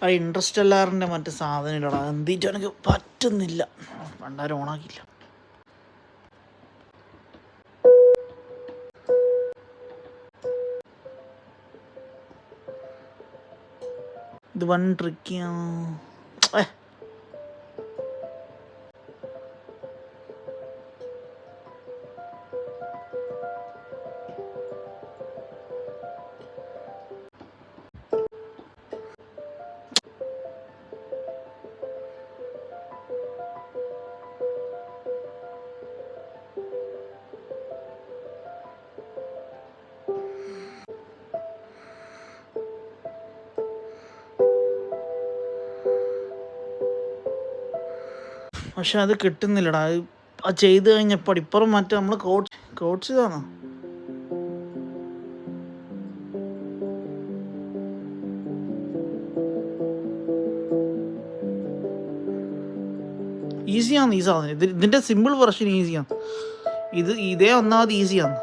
ആ ഇൻട്രസ്റ്റെല്ലാറിൻ്റെ മറ്റേ സാധനം ഇല്ലടാ, എന്തിട്ട് എനിക്ക് പറ്റുന്നില്ല. പണ്ടാരും ഓണാക്കില്ല. ഇത് വൺ ട്രിക്കിയാണ്. പക്ഷെ അത് കിട്ടുന്നില്ലടാ. അത് ചെയ്ത് കഴിഞ്ഞപ്പോൾ ഇപ്പുറം മറ്റേ നമ്മൾ കോച്ച് ഇതാണോ ഈസിയാണ് ഈ സാധനം. ഇതിൻ്റെ സിമ്പിൾ വെർഷൻ ഈസിയാണ്. ഇതേ ഒന്നാമത് ഈസിയാണ്.